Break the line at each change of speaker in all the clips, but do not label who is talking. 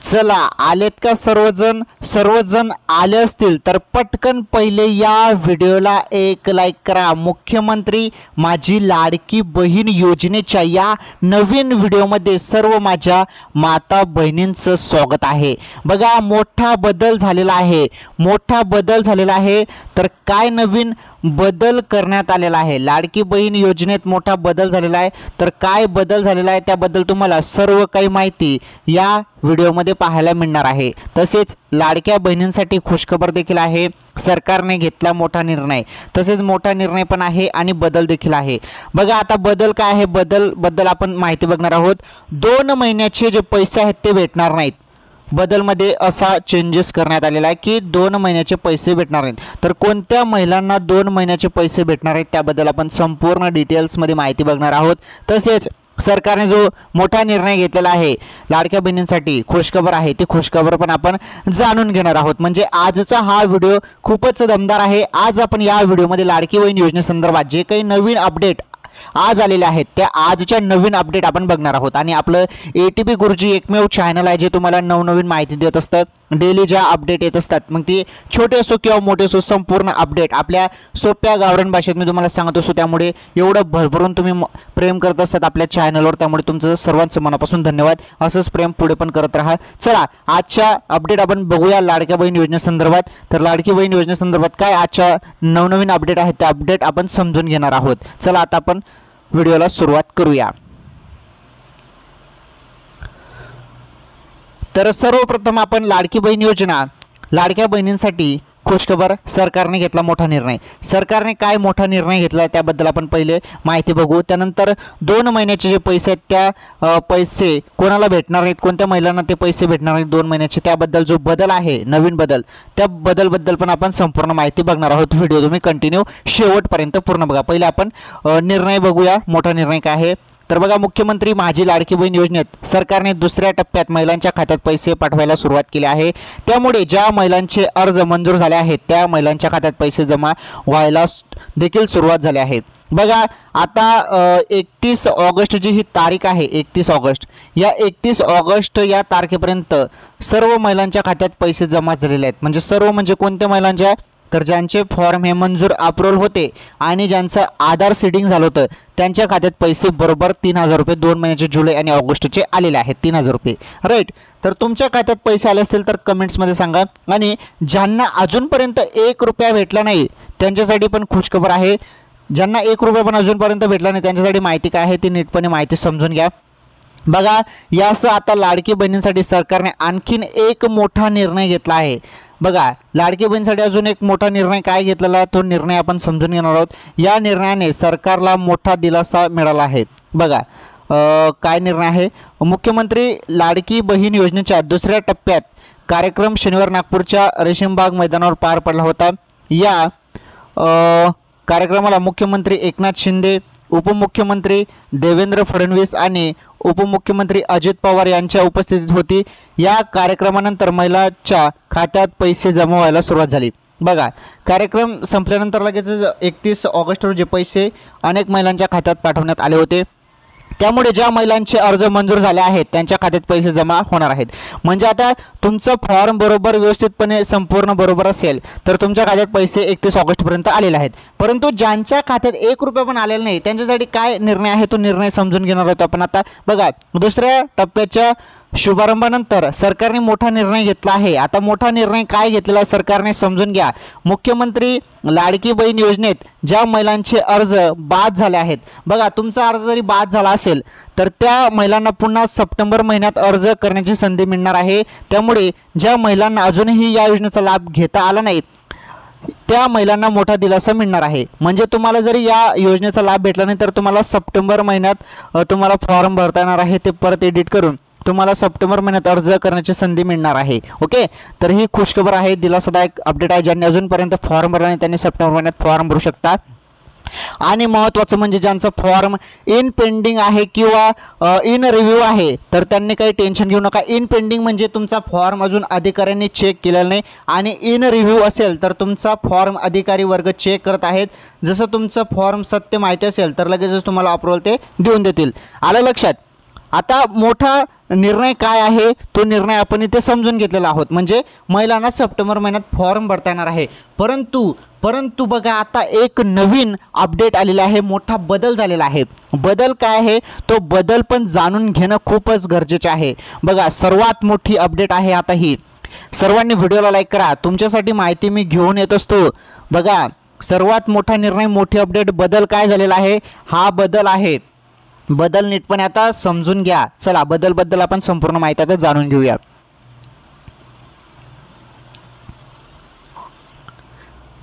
चला आलेत का सर्वजण आले असतील तर पटकन पहिले या व्हिडिओला एक लाईक करा। मुख्यमंत्री माझी लाडकी बहीण योजनेच्या या नवीन व्हिडिओमध्ये सर्व माझ्या माता बहिणींचं स्वागत आहे। बघा मोठा बदल झालेला आहे तर काय नवीन बदल करण्यात आलेला आहे। लाडकी बहीण योजनेत मोठा बदल झालेला आहे तर काय बदल झालेला आहे त्याबद्दल तुम्हाला सर्व काही माहिती या व्हिडिओमध्ये पाहायला मिळणार आहे। तसेच लाडक्या बहिणींसाठी खुशखबर देखील आहे। सरकारने घेतला मोठा निर्णय, तसेच मोठा निर्णय पण आहे आणि बदल देखील आहे। बघा आता बदल काय आहे, बदल आपण माहिती बघणार आहोत। 2 महिन्याचे जे पैसे आहेत ते भेटणार नाहीत। बदलमध्ये असा चेंजेस करण्यात आलेला आहे की 2 महिन्याचे पैसे भेटणार नाहीत। तर कोणत्या महिलांना 2 महिन्याचे पैसे भेटणार आहेत त्याबद्दल आपण संपूर्ण डिटेल्समध्ये माहिती बघणार आहोत। तसेच सरकारने जो मोठा निर्णय घेतलेला आहे लाडक्या बहिणींसाठी खुशखबर आहे, ती खुशखबर पण आपण जाणून घेणार आहोत। म्हणजे आजचा हा व्हिडिओ खूपच दमदार आहे। आज आपण या व्हिडिओमध्ये लाडकी बहीण योजनेसंदर्भात जे काही नवीन अपडेट आज आलेले आहेत त्या आजच्या नवीन अपडेट आपण बघणार आहोत। आणि आपलं ATP गुरुजी एकमेव चॅनल आहे जे तुम्हाला नवनवीन माहिती देत असतं। डेली ज्या अपडेट येत असतात मग ती छोटे असो किंवा मोठे असो संपूर्ण अपडेट आपल्या सोप्या गावरान भाषेत मी तुम्हाला सांगत असतो। त्यामुळे एवढं भरभरून तुम्ही प्रेम करत असतात आपल्या चॅनलवर, त्यामुळे तुमचं सर्वांचं मनापासून धन्यवाद। असंच प्रेम पुढे पण करत राहा। चला आजच्या अपडेट आपण बघूया लाडक्या बहीण योजनेसंदर्भात। तर लाडकी बहीण योजनेसंदर्भात काय आजच्या नवनवीन अपडेट आहेत त्या अपडेट आपण समजून घेणार आहोत। चला आता आपण व्हिडिओला सुरुवात करूया। तर सर्वप्रथम आपण लाडकी बहीण योजना, लाडक्या बहिणींसाठी खुशखबर, सरकारने घेतला मोठा निर्णय। सरकारने काय मोठा निर्णय घेतला त्याबद्दल आपण पहिले माहिती बघू। त्यानंतर 2 महिन्याचे जे पैसे आहेत त्या पैसे कोणाला भेटणार आहेत, कोणत्या महिलांना ते पैसे भेटणार आहेत 2 महिन्याचे, त्याबद्दल जो बदल आहे नवीन बदल त्या बद्दल पण आपण संपूर्ण माहिती बघणार आहोत। व्हिडिओ तुम्ही कंटिन्यू शेवटपर्यंत पूर्ण बघा। पहिले आपण निर्णय बघूया, मोठा निर्णय काय आहे। तर बघा मुख्यमंत्री माझी लाडकी बहीण योजनेत सरकारने दुसऱ्या टप्प्यात महिलांच्या खात्यात पैसे पाठवायला सुरुवात केली आहे। त्यामुळे ज्या महिलांचे अर्ज मंजूर झाले आहेत त्या महिलांच्या खात्यात पैसे जमा व्हायला देखील सुरुवात झाली आहे। बघा आता 31 ऑगस्ट जी ही तारीख आहे, 31 ऑगस्ट, या 31 ऑगस्ट या तारखेपर्यंत सर्व महिलांच्या खात्यात पैसे जमा झालेले आहेत। म्हणजे सर्व म्हणजे कोणत्या महिलांच्या, तर ज्यांचे फॉर्म हे मंजूर अप्रूव्हल होते आणि ज्यांचं आधार सीडिंग झालं होतं त्यांच्या खात्यात पैसे बरोबर 3000 रुपये 2 महिन्याचे जुलै आणि ऑगस्टचे आलेले आहेत, 3000 रुपये राईट। तर तुमच्या खात्यात पैसे आले असतील तर कमेंट्समध्ये सांगा। आणि ज्यांना अजूनपर्यंत 1 रुपया भेटला नाही त्यांच्यासाठी पण खुशखबर आहे। ज्यांना 1 रुपया पण अजूनपर्यंत भेटला नाही त्यांच्यासाठी माहिती काय आहे ती नीटपणे माहिती समजून घ्या। बघा यासह आता लाडकी बहिणींसाठी सरकारने आणखीन एक मोठा निर्णय घेतला आहे। बघा लाडकी बहिणीसाठी अजून एक मोठा निर्णय काय घेतलेला तो निर्णय आपण समजून घेणार आहोत। या निर्णयाने सरकारला मोठा दिलासा मिळाला आहे। बघा काय निर्णय आहे। मुख्यमंत्री लाडकी बहीण योजनेच्या दुसऱ्या टप्प्यात कार्यक्रम शनिवार नागपूरच्या रेशीमबाग मैदानावर पार पडला होता। या कार्यक्रमाला मुख्यमंत्री एकनाथ शिंदे, उपमुख्यमंत्री देवेंद्र फडणवीस आणि उपमुख्यमंत्री अजित पवार यांच्या उपस्थितीत होती। या कार्यक्रमानंतर महिलांच्या खात्यात पैसे जमा व्हायला सुरुवात झाली। बघा कार्यक्रम संपल्यानंतर लगेच 31 ऑगस्ट रोजी पैसे अनेक महिलांच्या खात्यात पाठवण्यात आले होते। त्यामुळे ज्या महिलांचे अर्ज मंजूर झाले आहेत त्यांच्या खात्यात पैसे जमा होणार आहेत। म्हणजे आता तुमचं फॉर्म बरोबर व्यवस्थितपणे संपूर्ण बरोबर असेल तर तुमच्या खात्यात पैसे 31 ऑगस्टपर्यंत आलेले आहेत। परंतु ज्यांच्या खात्यात 1 रुपया पण आलेला नाही त्यांच्यासाठी काय निर्णय आहे तो निर्णय समजून घेणार आहोत आपण आता। बघा दुसऱ्या टप्प्याच्या शुभारंभानंतर सरकारने मोठा निर्णय घेतला आहे। आता मोठा निर्णय काय घेतलेला सरकारने समजून घ्या। मुख्यमंत्री लाडकी बहीण योजनेत ज्या महिलांचे अर्ज बाद झाले आहेत, बघा तुमचा अर्ज जरी बाद झाला असेल तर त्या महिलांना पुन्हा सप्टेंबर महिन्यात अर्ज करण्याची संधी मिळणार आहे। त्यामुळे ज्या महिलांना अजूनही या योजनेचा लाभ घेता आला नाही त्या महिलांना मोठा दिलासा मिळणार आहे। म्हणजे तुम्हाला जरी या योजनेचा लाभ भेटला नाही तर तुम्हाला सप्टेंबर महिन्यात तुम्हाला फॉर्म भरता येणार आहे, ते परत एडिट करून तुम्हाला सप्टेंबर महिन्यात अर्ज करण्याची संधी मिळणार आहे। ओके, तर ही खुशखबर आहे, दिलासादायक अपडेट आहे। ज्यांनी अजूनपर्यंत फॉर्म भरला नाही त्यांनी सप्टेंबर महिन्यात फॉर्म भरू शकता। आणि महत्त्वाचं म्हणजे ज्यांचं फॉर्म इन पेंडिंग आहे किंवा इन रिव्ह्यू आहे तर त्यांनी काही टेन्शन घेऊ नका। इन पेंडिंग म्हणजे तुमचा फॉर्म अजून अधिकाऱ्यांनी चेक केलेला नाही, आणि इन रिव्ह्यू असेल तर तुमचा फॉर्म अधिकारी वर्ग चेक करत आहेत। जसं तुमचं फॉर्म सत्य माहिती असेल तर लगेचच तुम्हाला अप्रूव्हल ते देऊन देतील। आलं लक्षात? आता मोठा निर्णय काय आहे तो निर्णय आपण इथे समजून घेतलेला आहोत. म्हणजे महिलांना सप्टेंबर महिन्यात फॉर्म भरता येणार आहे. परंतु बघा आता एक नवीन अपडेट आलेला आहे, मोठा बदल झालेला आहे. बदल काय आहे तो बदल पण जाणून घेणं खूपच गरजेचे आहे. बघा सर्वात मोठी अपडेट आहे आता ही. सर्वांनी व्हिडिओला लाईक करा, तुमच्यासाठी माहिती मी घेऊन येत असतो. बघा सर्वात मोठा निर्णय, मोठी अपडेट, बदल काय झालेला आहे, हा बदल आहे. बदल नीटपणे आता समजून घ्या. चला बदल आपण संपूर्ण माहिती आता जाणून घेऊया.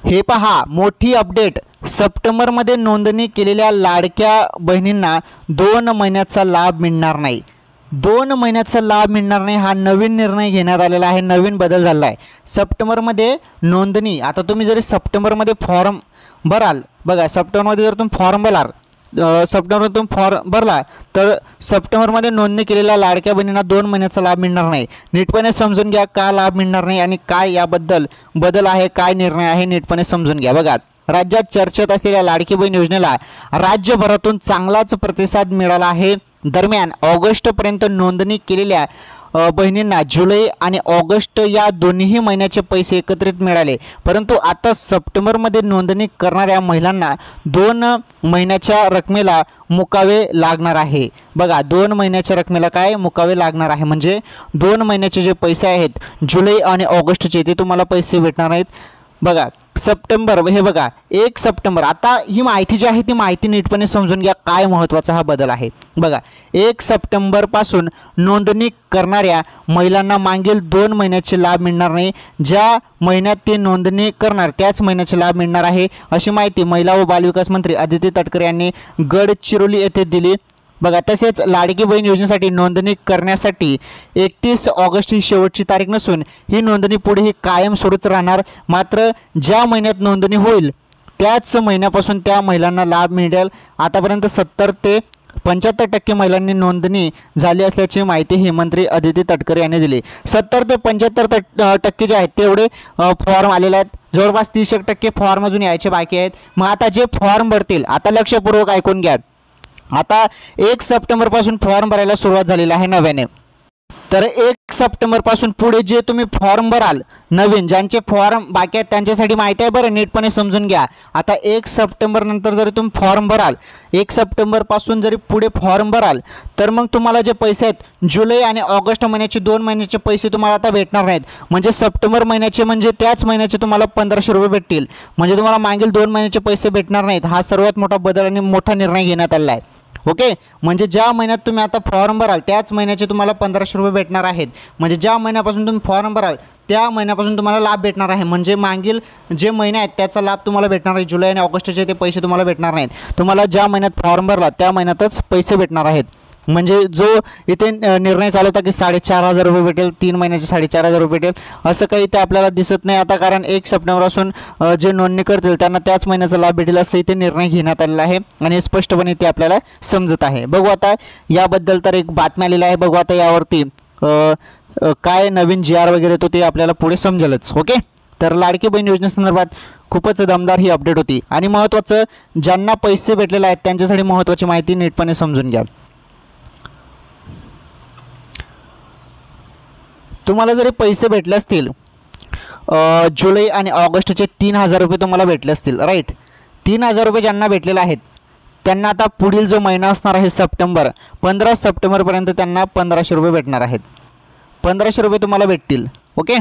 हे पहा मोठी अपडेट. सप्टेंबरमध्ये नोंदणी केलेल्या लाडक्या बहिणींना 2 महिन्याचा लाभ मिळणार नाही. 2 महिन्याचा लाभ मिळणार नाही हा नवीन निर्णय घेण्यात आलेला आहे, नवीन बदल झाला आहे. सप्टेंबरमध्ये नोंदणी, आता तुम्ही जरी सप्टेंबरमध्ये फॉर्म भराल, बघा सप्टेंबरमध्ये जर तुम्ही फॉर्म भरला तर सप्टेंबरमध्ये नोंदणी केलेल्या लाडक्या बहिणींना 2 महिन्याचा लाभ मिळणार नाही. नीटपणे समजून घ्या का लाभ मिळणार नाही आणि काय याबद्दल बदल आहे, काय निर्णय आहे, नीटपणे समजून घ्या. बघा राज्यात चर्चेत असलेल्या लाडकी बहीण योजनेला राज्यभरातून चांगलाच प्रतिसाद मिळाला आहे. दरम्यान ऑगस्टपर्यंत नोंदणी केलेल्या बहिणींना जुलै आणि ऑगस्ट या दोन्ही महिन्याचे पैसे एकत्रित मिळाले. परंतु आता सप्टेंबरमध्ये नोंदणी करणाऱ्या महिलांना 2 महिन्याच्या रकमेला मुकावे लागणार आहे. बघा 2 महिन्याच्या रकमेला काय मुकावे लागणार आहे. म्हणजे 2 महिन्याचे जे पैसे आहेत जुलै आणि ऑगस्टचे ते तुम्हाला पैसे भेटणार नाहीत. बघा सप्टेंबर, हे बघा 1 सप्टेंबर, आता ही माहिती जी आहे ती माहिती नीटपणे समजून घ्या काय महत्त्वाचा हा बदल आहे. बघा 1 सप्टेंबरपासून नोंदणी करणाऱ्या महिलांना मागील 2 महिन्याचे लाभ मिळणार नाही. ज्या महिन्यात ते नोंदणी करणार त्याच महिन्याचे लाभ मिळणार आहे, अशी माहिती महिला व बालविकास मंत्री अदिती तटकरे यांनी गडचिरोली येथे दिली. बघा तसेच लाडकी बहीण योजनेसाठी नोंदणी करण्यासाठी 31 ऑगस्ट ही शेवटची तारीख नसून ही नोंदणी पुढेही कायम सुरूच राहणार. मात्र ज्या महिन्यात नोंदणी होईल त्याच महिन्यापासून त्या महिलांना लाभ मिळेल. आतापर्यंत 70 ते 75% महिलांनी नोंदणी झाली असल्याची माहिती ही मंत्री अदिती तटकरे यांनी दिली. 70 ते 75% जे आहेत तेवढे फॉर्म आलेले आहेत. जवळपास 30% फॉर्म अजून यायचे बाकी आहेत. मग आता जे फॉर्म भरतील, आता लक्षपूर्वक ऐकून घ्या, आता 1 सप्टेंबरपासून फॉर्म भरायला सुरुवात झालेली आहे नव्याने. तर 1 सप्टेंबरपासून पुढे जे तुम्ही फॉर्म भराल, नवीन ज्यांचे फॉर्म बाकी आहेत त्यांच्यासाठी माहिती आहे बरं, नीटपणे समजून घ्या. आता 1 सप्टेंबर नंतर जरी तुम्ही फॉर्म भराल, 1 सप्टेंबरपासून जरी पुढे फॉर्म भराल तर मग तुम्हाला जे पैसे आहेत जुलै आणि ऑगस्ट महिन्याचे 2 महिन्याचे पैसे तुम्हाला आता भेटणार नाहीत. म्हणजे सप्टेंबर महिन्याचे म्हणजे त्याच महिन्याचे तुम्हाला 1500 रुपये भेटतील. म्हणजे तुम्हाला मागील 2 महिन्याचे पैसे भेटणार नाहीत. हा सर्वात मोठा बदल आणि मोठा निर्णय घेण्यात आलेला आहे. ओके, म्हणजे ज्या महिन्यात तुम्ही आता फॉर्म भराल त्याच महिन्याचे तुम्हाला 1500 रुपये भेटणार आहेत. म्हणजे ज्या महिन्यापासून तुम्ही फॉर्म भराल त्या महिन्यापासून तुम्हाला लाभ भेटणार आहे. म्हणजे मागील जे महिने आहेत त्याचा लाभ तुम्हाला भेटणार आहे. जुलै आणि ऑगस्टचे ते पैसे तुम्हाला भेटणार नाहीत. तुम्हाला ज्या महिन्यात फॉर्म भरला त्या महिन्यातच पैसे भेटणार आहेत. म्हणजे जो इथे निर्णय चालू होता की 4500 रुपये भेटेल, 3 महिन्याचे 4500 रुपये भेटेल, असं काही ते आपल्याला दिसत नाही आता. कारण 1 सप्टेंबरपासून जे नोंदणी करतील त्यांना त्याच महिन्याचा लाभ भेटेल असं इथे निर्णय घेण्यात आलेला आहे आणि स्पष्टपणे ते आपल्याला समजत आहे. बघू आता याबद्दल तर एक बातमी आलेली आहे. बघू आता यावरती काय नवीन GR वगैरे तो ते आपल्याला पुढे समजेलच. ओके, तर लाडकी बहीण योजनेसंदर्भात खूपच दमदार ही अपडेट होती आणि महत्त्वाचं ज्यांना पैसे भेटलेले आहेत त्यांच्यासाठी महत्त्वाची माहिती नीटपणे समजून घ्या. तुम्हाला जरी पैसे भेटले असतील जुलै आणि ऑगस्टचे 3000 रुपये तुम्हाला भेटले असतील, राईट, 3000 रुपये ज्यांना भेटलेले आहेत त्यांना आता पुढील जो महिना असणार आहे सप्टेंबर, 15 सप्टेंबरपर्यंत त्यांना 1500 रुपये भेटणार आहेत. 1500 रुपये तुम्हाला भेटतील. ओके,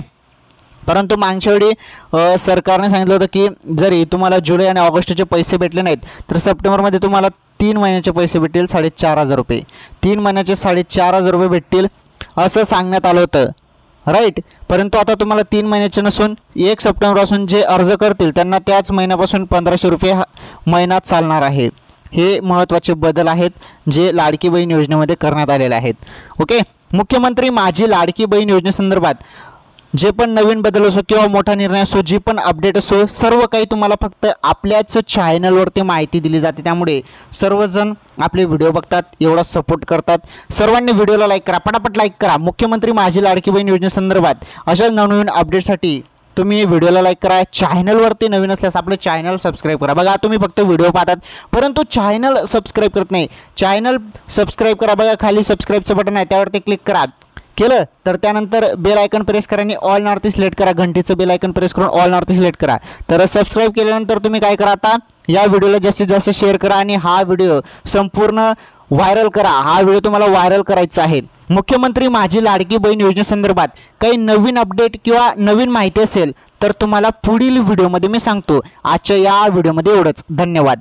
परंतु मागच्या वेळी सरकारने सांगितलं होतं की जरी तुम्हाला जुलै आणि ऑगस्टचे पैसे भेटले नाहीत तर सप्टेंबरमध्ये तुम्हाला 3 महिन्याचे पैसे भेटतील 4500 रुपये. 3 महिन्याचे 4500 रुपये भेटतील असं सांगण्यात आलं होतं, राईट. परंतु आता तुम्हाला 3 महिन्याचे नसून 1 सप्टेंबरपासून जे अर्ज करतील त्यांना त्याच महिन्यापासून 1500 रुपये महिना चालणार आहे. हे महत्त्वाचे बदल आहेत जे लाडकी बहीण योजनेमध्ये करण्यात आलेले आहेत. ओके, मुख्यमंत्री माझी लाडकी बहीण योजनेसंदर्भात जे पण नवीन बदल असो किंवा मोठा निर्णय असो, जी पण अपडेट असो, सर्व काही तुम्हाला फक्त आपल्याच चॅनलवरती माहिती दिली जाते. त्यामुळे सर्वजण आपले व्हिडिओ बघतात, एवढा सपोर्ट करतात. सर्वांनी व्हिडिओला लाईक करा, पटापट लाईक करा. मुख्यमंत्री माझी लाडकी बहीण योजनेसंदर्भात अशाच नवनवीन अपडेटसाठी तुम्ही व्हिडिओला लाईक करा, चॅनलवरती नवीन असल्यास आपलं चॅनल सबस्क्राईब करा. बघा तुम्ही फक्त व्हिडिओ पाहतात परंतु चॅनल सबस्क्राईब करत नाही. चॅनल सबस्क्राईब करा, बघा खाली सबस्क्राईबचं बटन आहे त्यावरती क्लिक करा. केलं तर त्यानंतर बेल आयकन प्रेस करा आणि ऑल नॉर्थ सिलेक्ट करा. घंटीचं बेल आयकन प्रेस करून ऑल नॉर्थ सिलेक्ट करा. तर सबस्क्राईब केल्यानंतर तुम्ही काय करा, आता या व्हिडिओला जास्तीत जास्त शेअर करा आणि हा व्हिडिओ संपूर्ण व्हायरल करा. हा व्हिडिओ तुम्हाला व्हायरल करायचा आहे. मुख्यमंत्री माझी लाडकी बहीण योजनेसंदर्भात काही नवीन अपडेट किंवा नवीन माहिती असेल तर तुम्हाला पुढील व्हिडिओमध्ये मी सांगतो. आजच्या या व्हिडिओमध्ये एवढंच. धन्यवाद.